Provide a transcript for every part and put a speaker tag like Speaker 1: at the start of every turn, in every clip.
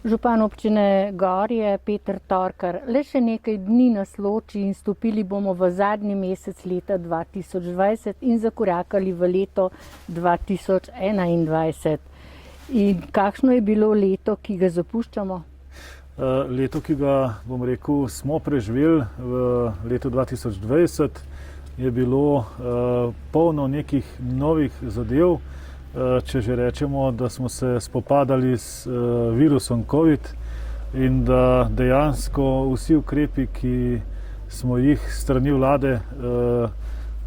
Speaker 1: Župan občine Gorje, Peter Torkar, le še nekaj dni nas loči in stopili bomo v zadnji mesec leta 2020 in zakorakali v leto 2021. In kakšno je bilo leto, ki ga zapuščamo?
Speaker 2: Leto, ki ga, bom rekel, smo preživeli v letu 2020, je bilo polno nekih novih zadev. Če že rečemo, da smo se spopadali s virusom COVID in da dejansko vsi ukrepi, ki smo jih strani vlade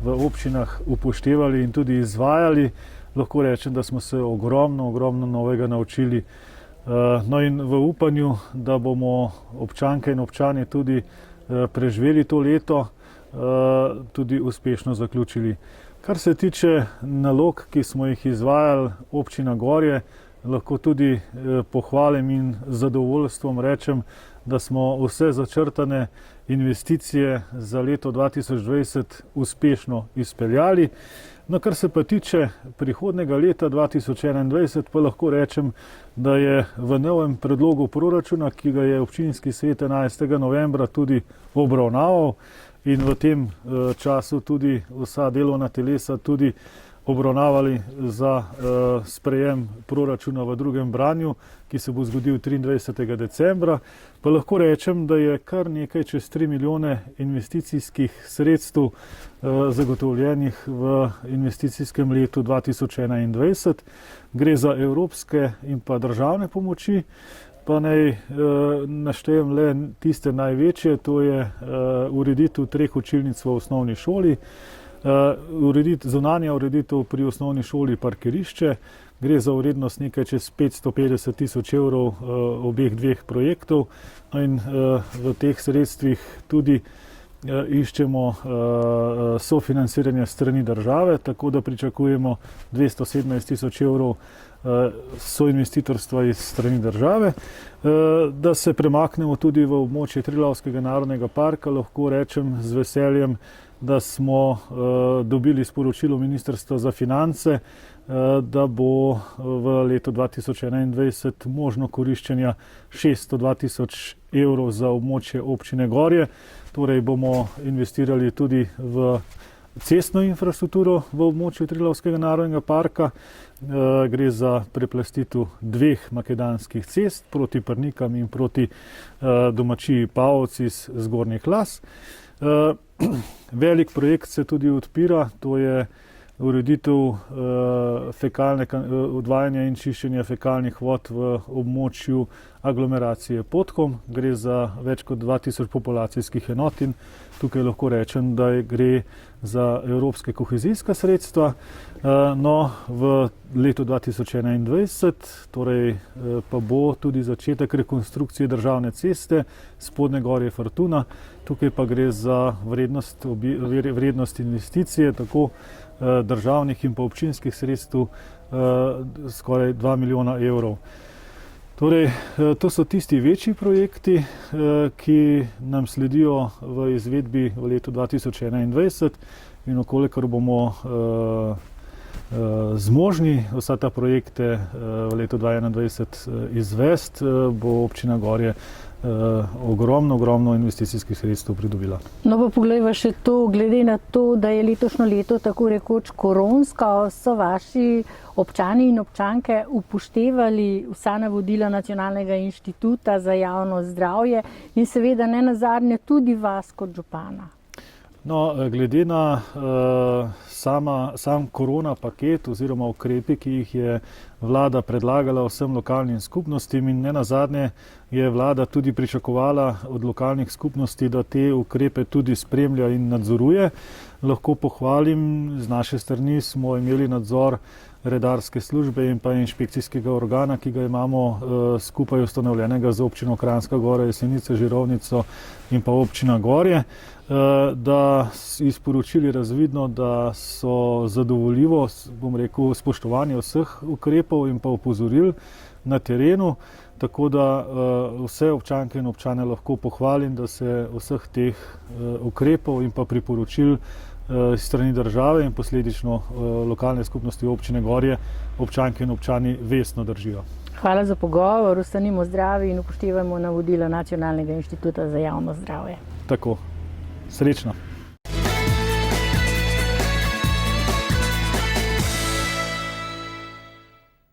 Speaker 2: v občinah upoštevali in tudi izvajali, lahko rečem, da smo se ogromno novega naučili. No in v upanju, da bomo občanke in občani tudi preživeli to leto, tudi uspešno zaključili. Kar se tiče nalog, ki smo jih izvajali občina Gorje, lahko tudi pohvalim in z zadovoljstvom rečem, da smo vse začrtane investicije za leto 2020 uspešno izpeljali. No, kar se pa tiče prihodnjega leta 2021, pa lahko rečem, da je v novem predlogu proračuna, ki ga je občinski svet 11. novembra tudi obravnaval, in v tem času tudi vsa delovna telesa tudi obravnavali za sprejem proračuna v drugem branju, ki se bo zgodil 23. decembra. Pa lahko rečem, da je kar nekaj čez 3 milijone investicijskih sredstev zagotovljenih v investicijskem letu 2021. Gre za evropske in pa državne pomoči. Pa naj naštejem le tiste največje, to je ureditev 3 učilnic v osnovni šoli, zunanja ureditev pri osnovni šoli parkirišče, gre za vrednost nekaj čez 550 000 evrov obeh dveh projektov, in v teh sredstvih tudi iščemo sofinanciranje strani države, tako da pričakujemo 217 000 evrov soinvestitorstva iz strani države. Da se premaknemo tudi v območje Triglavskega narodnega parka, lahko rečem z veseljem, da smo dobili sporočilo Ministrstva za finance, da bo v letu 2021 možno koriščenja 602 000 evrov za območje občine Gorje. Torej bomo investirali tudi v cestno infrastrukturo v območju Triglavskega narodnega parka. Gre za preplastitev 2 makedanskih cest proti Prnikam in proti domačiji Pavovci iz Zgornjih Las. Velik projekt se tudi odpira, to je ureditev odvajanja in čiščenja fekalnih vod v območju aglomeracije Podkom. Gre za več kot 2000 populacijskih enot in tukaj lahko rečem, da gre za evropske kohezijska sredstva. No, v letu 2021 torej pa bo tudi začetek rekonstrukcije državne ceste Spodnje Gorje Fortuna. Tukaj pa gre za vrednost investicije, tako državnih in pa občinskih sredstev, skoraj 2 milijona evrov. Torej, to so tisti večji projekti, ki nam sledijo v izvedbi v letu 2021, in okolikor bomo zmožni vsa ta projekte v letu 2021 izvesti, bo občina Gorje ogromno investicijskih sredstev pridobila.
Speaker 1: No, pa poglejva še to, glede na to, da je letošnjo leto tako rekoč koronsko, so vaši občani in občanke upoštevali vsa navodila Nacionalnega inštituta za javno zdravje in seveda ne nazadnje tudi vas kot župana?
Speaker 2: No, glede na sam korona paket oziroma ukrepi, ki jih je vlada predlagala vsem lokalnim skupnostim, in ne nazadnje je vlada tudi pričakovala od lokalnih skupnosti, da te ukrepe tudi spremlja in nadzoruje. Lahko pohvalim, z naše strani smo imeli nadzor redarske službe in pa inšpekcijskega organa, ki ga imamo skupaj ustanovljenega z občino Kranjska Gora, Jesenice, Žirovnico in pa občina Gorje, da iz poročil je razvidno, da so zadovoljivo, bom rekel, spoštovanje vseh ukrepov in pa opozoril na terenu, tako da vse občanke in občane lahko pohvalim, da se vseh teh ukrepov in pa priporočil strani države in posledično lokalne skupnosti občine Gorje občanke in občani vestno držijo.
Speaker 1: Hvala za pogovor, ostanimo zdravi in upoštevajmo navodila Nacionalnega inštituta za javno zdravje.
Speaker 2: Tako, srečno.